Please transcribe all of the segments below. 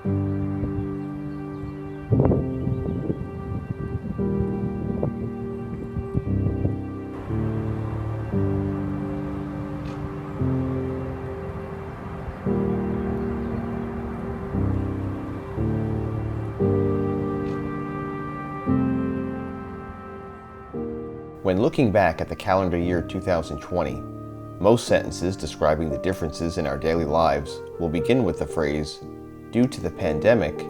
When looking back at the calendar year 2020, most sentences describing the differences in our daily lives will begin with the phrase, "Due to the pandemic."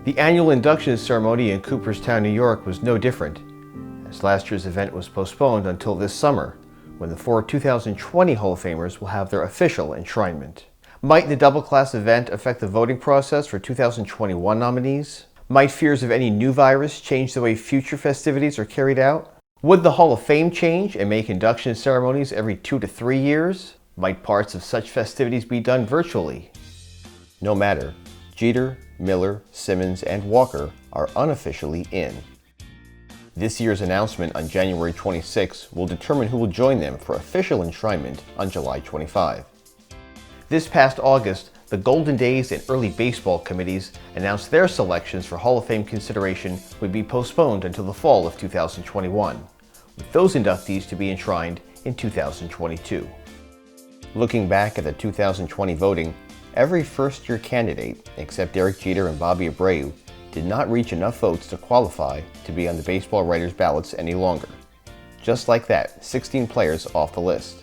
The annual induction ceremony in Cooperstown, New York was no different, as last year's event was postponed until this summer, when the 4 2020 Hall of Famers will have their official enshrinement. Might the double-class event affect the voting process for 2021 nominees? Might fears of any new virus change the way future festivities are carried out? Would the Hall of Fame change and make induction ceremonies every 2 to 3 years? Might parts of such festivities be done virtually? No matter, Jeter, Miller, Simmons, and Walker are unofficially in. This year's announcement on January 26 will determine who will join them for official enshrinement on July 25. This past August, the Golden Days and Early Baseball committees announced their selections for Hall of Fame consideration would be postponed until the fall of 2021, with those inductees to be enshrined in 2022. Looking back at the 2020 voting, every first-year candidate, except Derek Jeter and Bobby Abreu, did not reach enough votes to qualify to be on the baseball writers' ballots any longer. Just like that, 16 players off the list.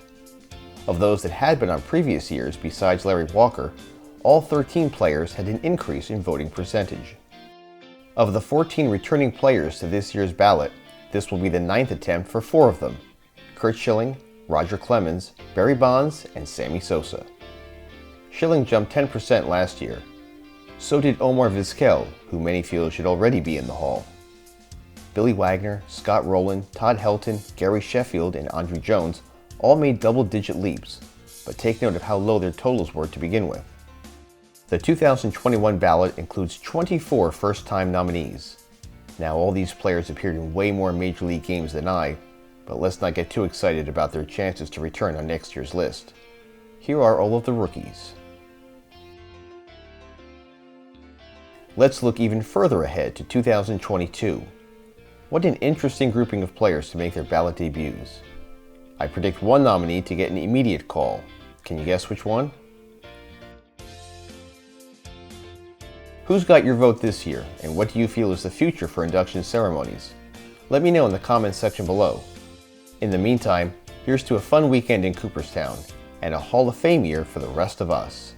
Of those that had been on previous years besides Larry Walker, all 13 players had an increase in voting percentage. Of the 14 returning players to this year's ballot, this will be the 9th attempt for 4 of them: Curt Schilling, Roger Clemens, Barry Bonds, and Sammy Sosa. Schilling jumped 10% last year. So did Omar Vizquel, who many feel should already be in the Hall. Billy Wagner, Scott Rowland, Todd Helton, Gary Sheffield, and Andruw Jones all made double-digit leaps, but take note of how low their totals were to begin with. The 2021 ballot includes 24 first-time nominees. Now, all these players appeared in way more Major League games than I, but let's not get too excited about their chances to return on next year's list. Here are all of the rookies. Let's look even further ahead to 2022. What an interesting grouping of players to make their ballot debuts. I predict one nominee to get an immediate call. Can you guess which one? Who's got your vote this year, and what do you feel is the future for induction ceremonies? Let me know in the comments section below. In the meantime, here's to a fun weekend in Cooperstown, and a Hall of Fame year for the rest of us.